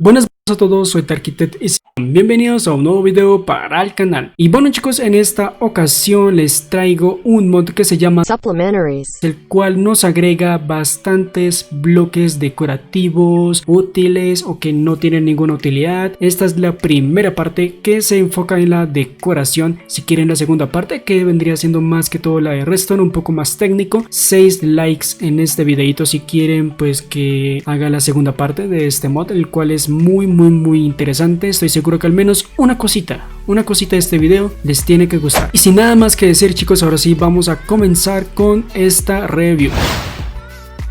Buenas a todos, soy Tarkitet y bienvenidos a un nuevo video para el canal. Y bueno chicos, en esta ocasión les traigo un mod que se llama Supplementaries, el cual nos agrega bastantes bloques decorativos, útiles o que no tienen ninguna utilidad. Esta es la primera parte que se enfoca en la decoración. Si quieren la segunda parte, que vendría siendo más que todo la de redstone, un poco más técnico, 6 likes en este videito si quieren pues que haga la segunda parte de este mod, el cual es muy interesante. Estoy seguro que al menos una cosita de este video les tiene que gustar. Y sin nada más que decir chicos, ahora sí vamos a comenzar con esta review.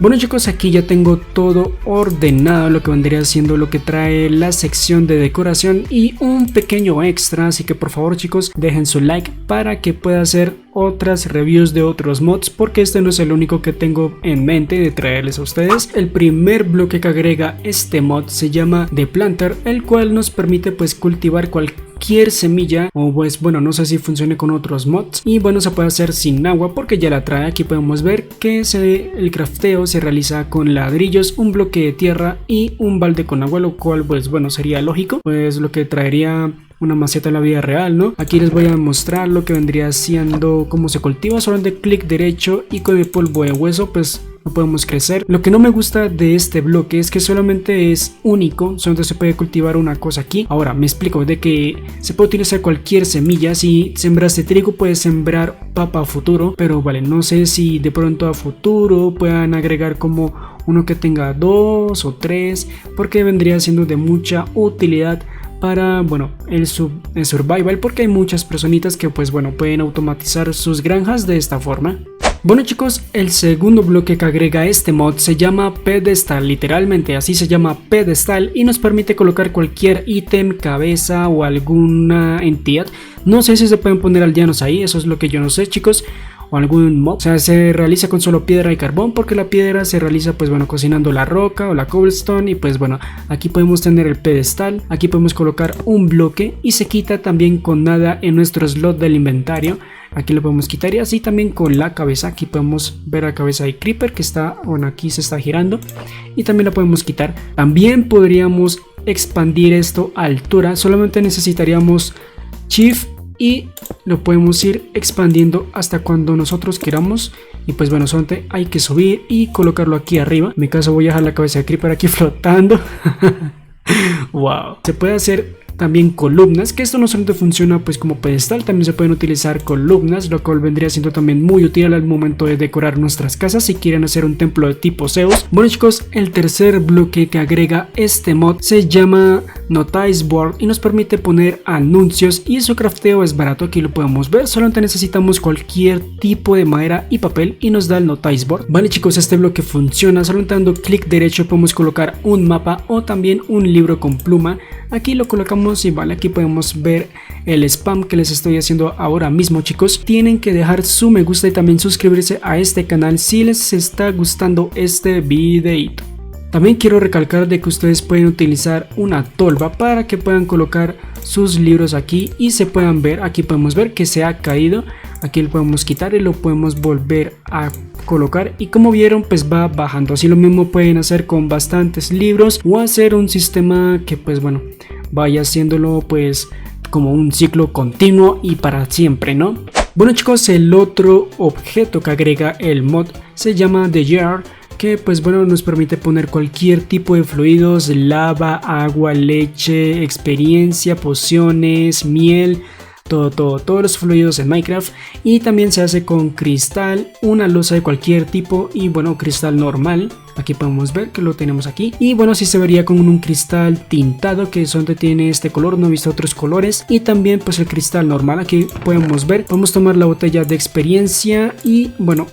Bueno chicos, aquí ya tengo todo ordenado, lo que vendría siendo lo que trae la sección de decoración y un pequeño extra, así que por favor chicos dejen su like para que pueda hacer otras reviews de otros mods, porque este no es el único que tengo en mente de traerles a ustedes. El primer bloque que agrega este mod se llama The Planter, el cual nos permite pues cultivar cualquier semilla, o pues bueno, no sé si funcione con otros mods, y bueno, se puede hacer sin agua porque ya la trae. Aquí podemos ver que el crafteo se realiza con ladrillos, un bloque de tierra y un balde con agua, lo cual pues bueno, sería lógico, pues lo que traería una maceta en la vida real, ¿no? Aquí les voy a mostrar lo que vendría siendo cómo se cultiva. Solamente clic derecho y con el polvo de hueso pues no podemos crecer. Lo que no me gusta de este bloque es que solamente es único, solamente se puede cultivar una cosa aquí. Ahora me explico, de que se puede utilizar cualquier semilla. Si sembraste trigo puedes sembrar papa a futuro, pero vale, no sé si de pronto a futuro puedan agregar como uno que tenga 2 o 3, porque vendría siendo de mucha utilidad para, bueno, el survival, porque hay muchas personitas que pues bueno, pueden automatizar sus granjas de esta forma. Bueno chicos, el segundo bloque que agrega este mod se llama Pedestal, literalmente así se llama, Pedestal, y nos permite colocar cualquier ítem, cabeza o alguna entidad. No sé si se pueden poner aldeanos ahí, eso es lo que yo no sé chicos, o algún mod. O sea, se realiza con solo piedra y carbón, porque la piedra se realiza pues bueno, cocinando la roca o la cobblestone. Y pues bueno, aquí podemos tener el pedestal, aquí podemos colocar un bloque y se quita también con nada en nuestro slot del inventario. Aquí lo podemos quitar, y así también con la cabeza. Aquí podemos ver la cabeza de creeper que está, bueno, aquí se está girando, y también la podemos quitar. También podríamos expandir esto a altura, solamente necesitaríamos shift y lo podemos ir expandiendo hasta cuando nosotros queramos. Y pues bueno, solamente hay que subir y colocarlo aquí arriba. En mi caso voy a dejar la cabeza de creeper aquí flotando. Wow. Se puede hacer también columnas, que esto no solamente funciona pues como pedestal, también se pueden utilizar columnas, lo cual vendría siendo también muy útil al momento de decorar nuestras casas si quieren hacer un templo de tipo Zeus. Bueno chicos, el tercer bloque que agrega este mod se llama Notice Board y nos permite poner anuncios, y su crafteo es barato. Aquí lo podemos ver, solamente necesitamos cualquier tipo de madera y papel y nos da el Notice Board. Vale chicos, este bloque funciona solamente dando clic derecho. Podemos colocar un mapa o también un libro con pluma. Aquí lo colocamos y vale, aquí podemos ver el spam que les estoy haciendo ahora mismo chicos. Tienen que dejar su me gusta y también suscribirse a este canal si les está gustando este videito. También quiero recalcar de que ustedes pueden utilizar una tolva para que puedan colocar sus libros aquí y se puedan ver. Aquí podemos ver que se ha caído, aquí lo podemos quitar y lo podemos volver a colocar, y como vieron pues va bajando. Así lo mismo pueden hacer con bastantes libros, o hacer un sistema que pues bueno, vaya haciéndolo pues como un ciclo continuo y para siempre, ¿no? Bueno chicos, el otro objeto que agrega el mod se llama The Jar, que pues bueno, nos permite poner cualquier tipo de fluidos: lava, agua, leche, experiencia, pociones, miel, todos los fluidos en Minecraft. Y también se hace con cristal, una losa de cualquier tipo y bueno, cristal normal. Aquí podemos ver que lo tenemos aquí, y bueno, sí se vería con un cristal tintado que solamente tiene este color, no he visto otros colores. Y también pues el cristal normal, aquí podemos ver, vamos a tomar la botella de experiencia y bueno,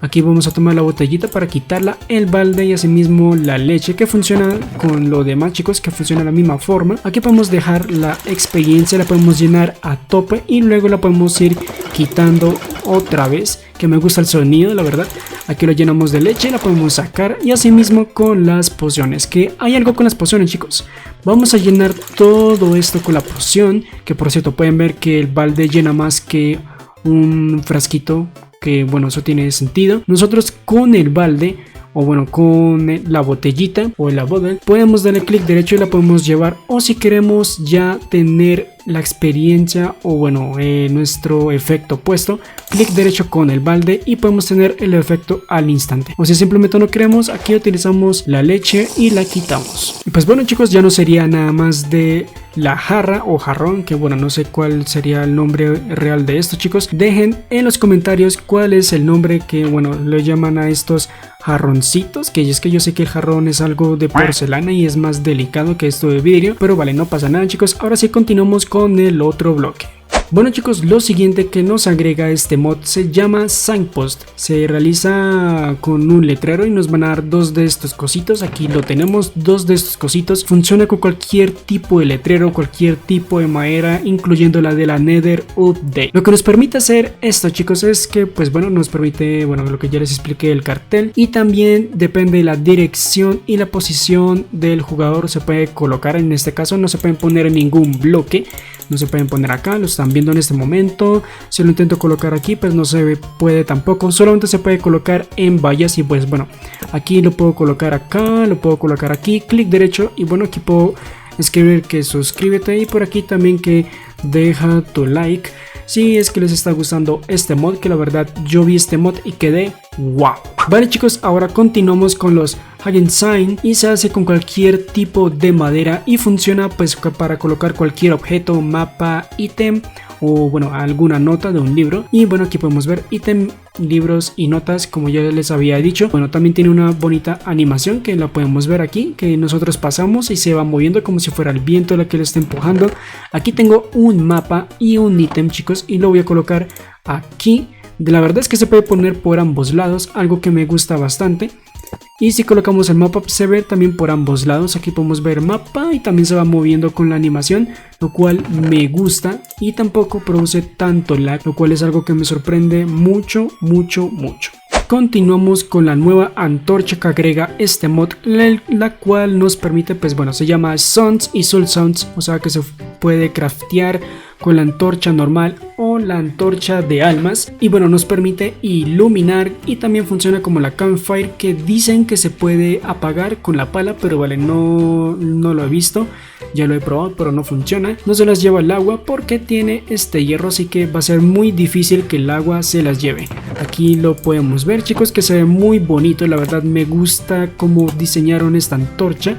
aquí vamos a tomar la botellita para quitarla, el balde y asimismo la leche, que funciona con lo demás chicos, que funciona de la misma forma. Aquí podemos dejar la experiencia, la podemos llenar a tope y luego la podemos ir quitando otra vez, que me gusta el sonido la verdad. Aquí lo llenamos de leche, la podemos sacar, y asimismo con las pociones, que hay algo con las pociones chicos. Vamos a llenar todo esto con la poción, que por cierto pueden ver que el balde llena más que un frasquito, que bueno, eso tiene sentido. Nosotros con el balde o bueno con la botellita o la bottle, podemos darle clic derecho y la podemos llevar, o si queremos ya tener la experiencia o bueno nuestro efecto puesto, clic derecho con el balde y podemos tener el efecto al instante. O si simplemente no queremos, aquí utilizamos la leche y la quitamos. Y pues bueno chicos, ya no sería nada más de la jarra o jarrón, que bueno, no sé cuál sería el nombre real de esto chicos. Dejen en los comentarios cuál es el nombre que bueno le llaman a estos jarroncitos, que es que yo sé que el jarrón es algo de porcelana y es más delicado que esto de vidrio, pero vale, no pasa nada chicos. Ahora sí continuamos con el otro bloque. Bueno chicos, lo siguiente que nos agrega este mod se llama Signpost. Se realiza con un letrero y nos van a dar dos de estos cositos. Aquí lo tenemos, dos de estos cositos. Funciona con cualquier tipo de letrero, cualquier tipo de madera, incluyendo la de la Nether Update. Lo que nos permite hacer esto chicos es que pues bueno, nos permite, bueno, lo que ya les expliqué, el cartel, y también depende de la dirección y la posición del jugador se puede colocar. En este caso no se pueden poner en ningún bloque, no se pueden poner acá, lo están viendo en este momento. Si lo intento colocar aquí pues no se puede tampoco, solamente se puede colocar en vallas. Y pues bueno, aquí lo puedo colocar acá, lo puedo colocar aquí, clic derecho, y bueno, aquí puedo escribir que suscríbete, y por aquí también que deja tu like si es que les está gustando este mod, que la verdad yo vi este mod y quedé wow. Vale chicos, ahora continuamos con los Hagensign, y se hace con cualquier tipo de madera y funciona pues para colocar cualquier objeto, mapa, ítem o bueno alguna nota de un libro. Y bueno, aquí podemos ver ítem, libros y notas, como ya les había dicho. Bueno, también tiene una bonita animación que la podemos ver aquí, que nosotros pasamos y se va moviendo como si fuera el viento la que le está empujando. Aquí tengo un mapa y un ítem chicos, y lo voy a colocar aquí. La verdad es que se puede poner por ambos lados, algo que me gusta bastante. Y si colocamos el mapa se ve también por ambos lados. Aquí podemos ver mapa y también se va moviendo con la animación, lo cual me gusta y tampoco produce tanto lag, lo cual es algo que me sorprende mucho. Continuamos con la nueva antorcha que agrega este mod, la cual nos permite pues bueno, se llama Sounds y Soul Sounds, o sea que se puede craftear con la antorcha normal o la antorcha de almas, y bueno, nos permite iluminar, y también funciona como la campfire, que dicen que se puede apagar con la pala, pero vale, no lo he visto, ya lo he probado pero no funciona. No se las lleva el agua porque tiene este hierro, así que va a ser muy difícil que el agua se las lleve. Aquí lo podemos ver chicos, que se ve muy bonito, la verdad me gusta cómo diseñaron esta antorcha.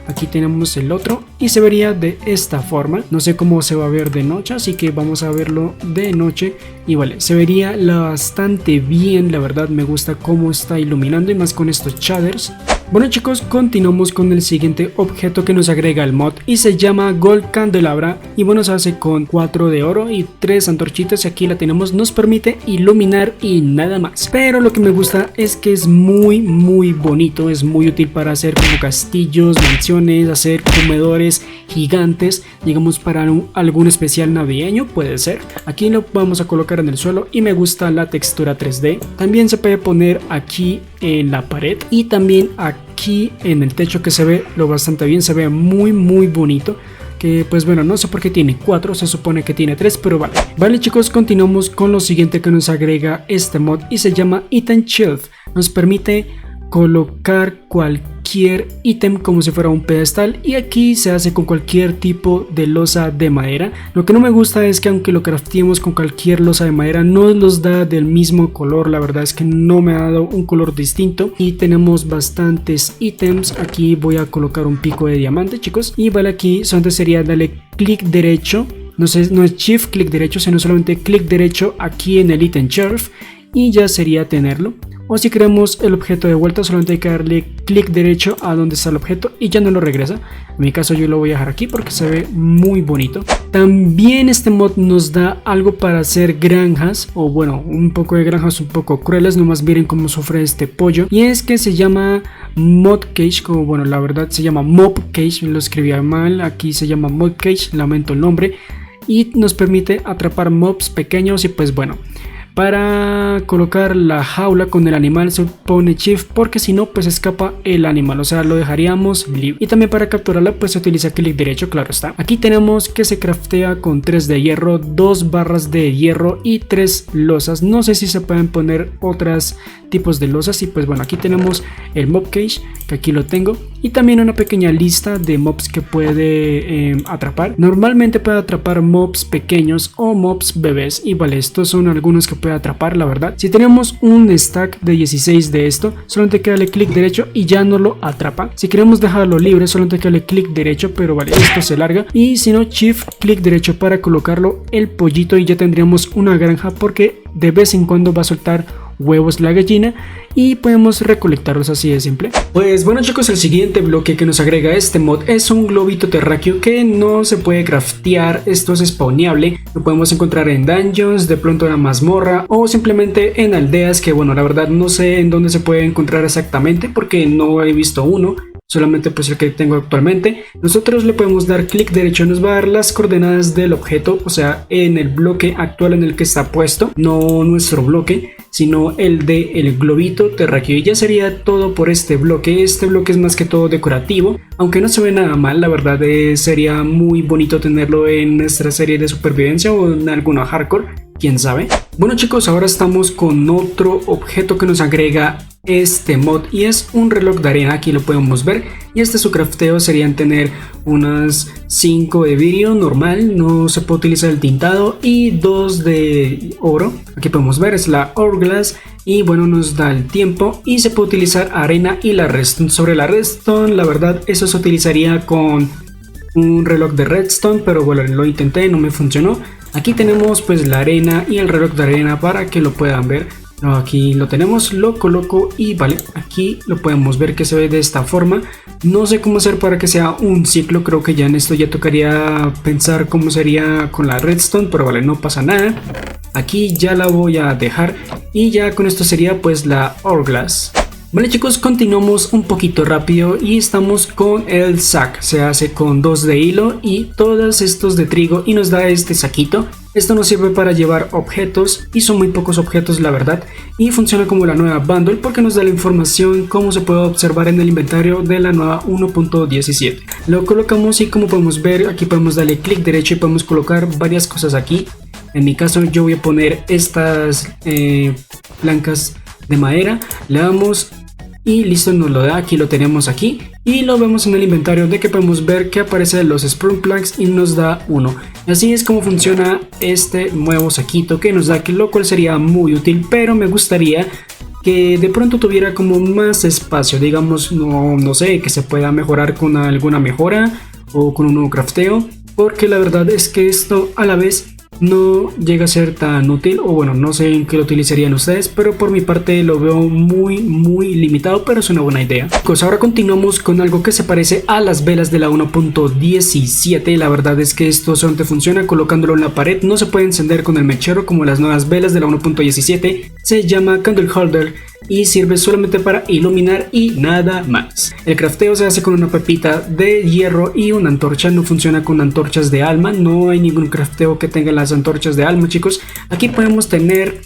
Aquí tenemos el otro y se vería de esta forma. No sé cómo se va a ver de noche, así que vamos a verlo de noche. Y vale, se vería bastante bien, la verdad me gusta cómo está iluminando, y más con estos shaders. Bueno chicos, continuamos con el siguiente objeto que nos agrega el mod, y se llama Gold Candelabra, y bueno, se hace con 4 de oro y 3 antorchitas, y aquí la tenemos, nos permite iluminar y nada más. Pero lo que me gusta es que es muy bonito, es muy útil para hacer como castillos, mansiones, hacer comedores gigantes, digamos para algún especial navideño puede ser. Aquí lo vamos a colocar en el suelo y me gusta la textura 3D. También se puede poner aquí en la pared y también aquí en el techo, que se ve lo bastante bien, se ve muy bonito. Que pues bueno, no sé por qué tiene 4, se supone que tiene 3, pero vale chicos, continuamos con lo siguiente que nos agrega este mod, y se llama Item Shelf. Nos permite colocar cualquier ítem como si fuera un pedestal, y aquí se hace con cualquier tipo de losa de madera. Lo que no me gusta es que aunque lo crafteemos con cualquier losa de madera, no los da del mismo color. La verdad es que no me ha dado un color distinto, y tenemos bastantes ítems. Aquí voy a colocar un pico de diamante chicos, y vale, aquí solamente sería darle clic derecho, no es shift clic derecho, sino solamente clic derecho aquí en el Item Shelf, y ya sería tenerlo. O si queremos el objeto de vuelta, solamente hay que darle clic derecho a donde está el objeto y ya no lo regresa. En mi caso yo lo voy a dejar aquí porque se ve muy bonito. También este mod nos da algo para hacer granjas, o bueno, un poco de granjas un poco crueles. Nomás miren cómo sufre este pollo, y es que se llama Mod Cage, como bueno, la verdad se llama Mob Cage, lo escribía mal, aquí se llama Mod Cage, lamento el nombre, y nos permite atrapar mobs pequeños. Y pues bueno, Para colocar la jaula con el animal se pone shift, porque si no pues escapa el animal, o sea lo dejaríamos libre. Y también para capturarla pues se utiliza clic derecho, claro está. Aquí tenemos que se craftea con 3 de hierro, 2 barras de hierro y 3 losas. No sé si se pueden poner otros tipos de losas. Y pues bueno, aquí tenemos el mob cage, que aquí lo tengo, y también una pequeña lista de mobs que puede atrapar. Normalmente puede atrapar mobs pequeños o mobs bebés, y vale, estos son algunos que puede atrapar, la verdad. Si tenemos un stack de 16 de esto, solamente hay que darle clic derecho y ya no lo atrapa. Si queremos dejarlo libre, solamente hay que darle clic derecho, pero vale, esto se larga. Y si no, shift clic derecho para colocarlo el pollito, y ya tendríamos una granja, porque de vez en cuando va a soltar huevos la gallina y podemos recolectarlos, así de simple. Pues bueno chicos, el siguiente bloque que nos agrega este mod es un globito terráqueo que no se puede craftear. Esto es spawneable, lo podemos encontrar en dungeons, de pronto en la mazmorra o simplemente en aldeas, que bueno, la verdad no sé en dónde se puede encontrar exactamente porque no he visto uno, solamente pues el que tengo actualmente. Nosotros le podemos dar clic derecho, nos va a dar las coordenadas del objeto, o sea en el bloque actual en el que está puesto, no nuestro bloque, sino el de el globito terráqueo. Y ya sería todo por este bloque. Este bloque es más que todo decorativo, aunque no se ve nada mal, la verdad. Sería muy bonito tenerlo en nuestra serie de supervivencia o en alguna hardcore, quién sabe. Bueno chicos, ahora estamos con otro objeto que nos agrega este mod, y es un reloj de arena. Aquí lo podemos ver, y su crafteo serían tener unas 5 de vidrio normal, no se puede utilizar el tintado, y 2 de oro. Aquí podemos ver, es la Hourglass, y bueno, nos da el tiempo, y se puede utilizar arena y la redstone. Sobre la redstone, la verdad eso se utilizaría con un reloj de redstone, pero bueno, lo intenté, no me funcionó. Aquí tenemos pues la arena y el reloj de arena para que lo puedan ver. Aquí lo tenemos, lo coloco y vale, aquí lo podemos ver que se ve de esta forma. No sé cómo hacer para que sea un ciclo, creo que ya en esto ya tocaría pensar cómo sería con la redstone, pero vale, no pasa nada. Aquí ya la voy a dejar y ya con esto sería pues la Hourglass. Vale chicos, continuamos un poquito rápido y estamos con el sac. Se hace con 2 de hilo y todos estos de trigo, y nos da este saquito. Esto nos sirve para llevar objetos, y son muy pocos objetos la verdad, y funciona como la nueva bundle porque nos da la información como se puede observar en el inventario de la nueva 1.17. Lo colocamos y como podemos ver aquí podemos darle clic derecho y podemos colocar varias cosas aquí. En mi caso yo voy a poner estas blancas de madera, le damos y listo, nos lo da. Aquí lo tenemos aquí y lo vemos en el inventario, de que podemos ver que aparecen los sprung planks y nos da uno. Así es como funciona este nuevo saquito que nos da, que lo cual sería muy útil, pero me gustaría que de pronto tuviera como más espacio, digamos, no sé, que se pueda mejorar con alguna mejora o con un nuevo crafteo, porque la verdad es que esto a la vez no llega a ser tan útil, o bueno, no sé en qué lo utilizarían ustedes, pero por mi parte lo veo muy limitado, pero es una buena idea. Pues ahora continuamos con algo que se parece a las velas de la 1.17. La verdad es que esto solamente funciona colocándolo en la pared, no se puede encender con el mechero como las nuevas velas de la 1.17. Se llama Candle Holder y sirve solamente para iluminar y nada más. El crafteo se hace con una pepita de hierro y una antorcha. No funciona con antorchas de alma, no hay ningún crafteo que tenga las antorchas de alma, chicos. Aquí podemos tener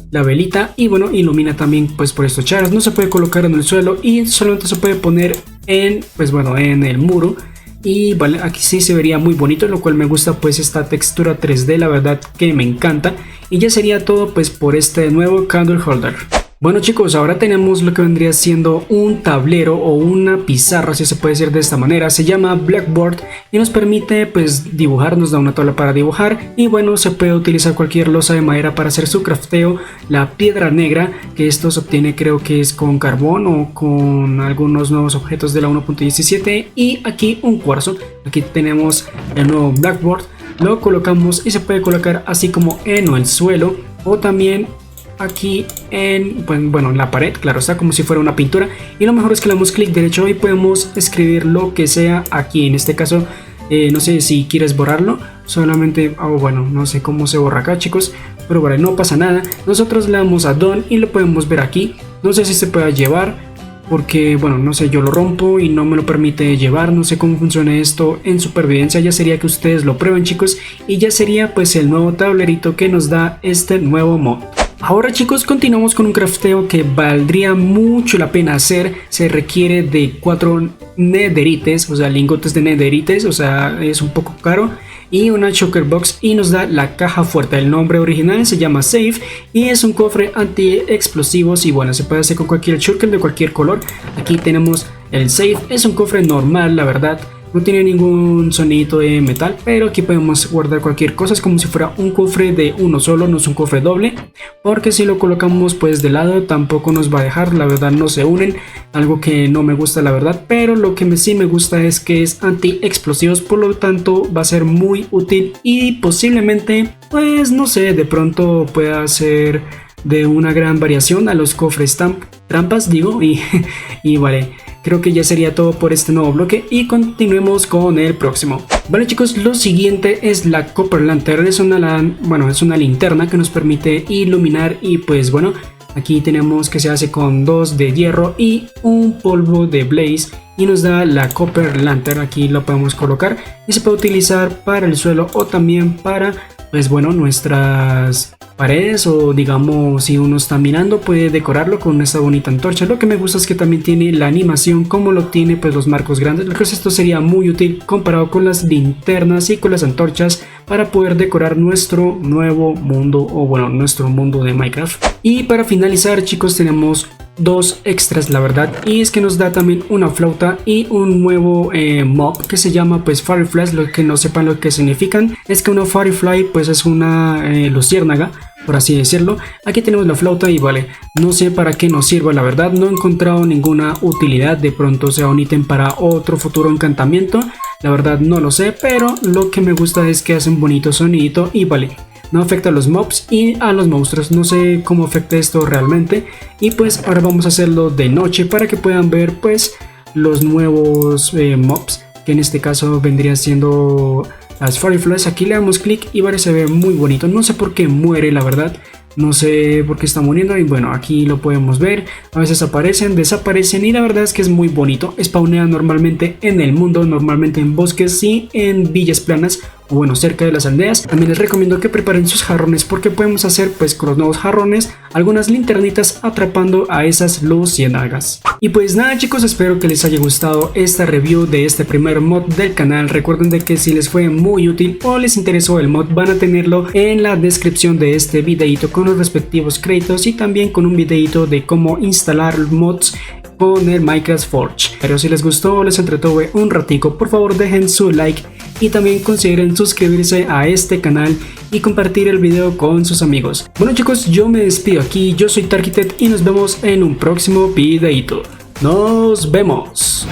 la velita y bueno, ilumina también pues por estos charos. No se puede colocar en el suelo y solamente se puede poner en pues bueno, en el muro. Y vale, aquí sí se vería muy bonito, lo cual me gusta pues esta textura 3D, la verdad que me encanta. Y ya sería todo pues por este nuevo Candle Holder. Bueno chicos, ahora tenemos lo que vendría siendo un tablero o una pizarra, si se puede decir de esta manera. Se llama Blackboard y nos permite pues dibujar, nos da una tabla para dibujar. Y bueno, se puede utilizar cualquier losa de madera para hacer su crafteo. La piedra negra, que esto se obtiene creo que es con carbón o con algunos nuevos objetos de la 1.17. Y aquí un cuarzo, aquí tenemos el nuevo Blackboard. Lo colocamos y se puede colocar así como en el suelo o también aquí en la pared, claro está, como si fuera una pintura. Y lo mejor es que le damos clic derecho y podemos escribir lo que sea aquí. En este caso no sé si quieres borrarlo, solamente bueno, no sé cómo se borra acá chicos, pero vale, no pasa nada. Nosotros le damos a Done y lo podemos ver aquí. No sé si se puede llevar, porque bueno, no sé, yo lo rompo y no me lo permite llevar, no sé cómo funciona esto en supervivencia. Ya sería que ustedes lo prueben, chicos, y ya sería pues el nuevo tablerito que nos da este nuevo mod. Ahora, chicos, continuamos con un crafteo que valdría mucho la pena hacer. Se requiere de 4 nederites, o sea, lingotes de nederites, o sea, es un poco caro, y una choker box, y nos da la caja fuerte. El nombre original se llama Safe y es un cofre anti explosivos, y bueno, se puede hacer con cualquier choker de cualquier color. Aquí tenemos el Safe, es un cofre normal, la verdad. No tiene ningún sonido de metal, pero aquí podemos guardar cualquier cosa. Es como si fuera un cofre de uno solo, no es un cofre doble, porque si lo colocamos pues de lado tampoco nos va a dejar. La verdad no se unen, algo que no me gusta, la verdad. Pero lo que sí me gusta es que es anti explosivos, por lo tanto va a ser muy útil y posiblemente, pues no sé, de pronto pueda ser de una gran variación a los cofres trampas, digo, y vale. Creo que ya sería todo por este nuevo bloque y continuemos con el próximo. Vale, chicos, lo siguiente es la Copper Lantern. Es una linterna que nos permite iluminar, y pues bueno, aquí tenemos que se hace con 2 de hierro y un polvo de blaze, y nos da la Copper Lantern. Aquí lo podemos colocar y se puede utilizar para el suelo o también para pues bueno, nuestras paredes, o digamos si uno está mirando puede decorarlo con esta bonita antorcha. Lo que me gusta es que también tiene la animación como lo tiene pues los marcos grandes. Creo que esto sería muy útil comparado con las linternas y con las antorchas para poder decorar nuestro nuevo mundo, o bueno, nuestro mundo de Minecraft. Y para finalizar, chicos, tenemos 2 extras, la verdad, y es que nos da también una flauta y un nuevo mob que se llama pues Fireflies. Los que no sepan lo que significan, es que una Firefly pues es una luciérnaga, por así decirlo. Aquí tenemos la flauta y vale, no sé para qué nos sirva, la verdad no he encontrado ninguna utilidad. De pronto sea un ítem para otro futuro encantamiento, la verdad no lo sé, pero lo que me gusta es que hace un bonito sonidito y vale. No afecta a los mobs y a los monstruos. No sé cómo afecta esto realmente. Y pues ahora vamos a hacerlo de noche para que puedan ver pues los nuevos mobs, que en este caso vendrían siendo las Fireflies. Aquí le damos clic y vale, se ve muy bonito. No sé por qué muere, la verdad. No sé por qué está muriendo, y bueno, aquí lo podemos ver. A veces aparecen, desaparecen, y la verdad es que es muy bonito. Spawnea normalmente en el mundo, normalmente en bosques y en villas planas, o bueno, cerca de las aldeas. También les recomiendo que preparen sus jarrones, porque podemos hacer pues con los nuevos jarrones algunas linternitas atrapando a esas luciérnagas. Y pues nada, chicos, espero que les haya gustado esta review de este primer mod del canal. Recuerden de que si les fue muy útil o les interesó el mod, van a tenerlo en la descripción de este videito con los respectivos créditos, y también con un videito de cómo instalar mods con el Minecraft Forge. Pero si les gustó o les entretuve un ratico, por favor dejen su like y también consideren suscribirse a este canal y compartir el video con sus amigos. Bueno, chicos, yo me despido aquí. Yo soy Tarkitet y nos vemos en un próximo videito. ¡Nos vemos!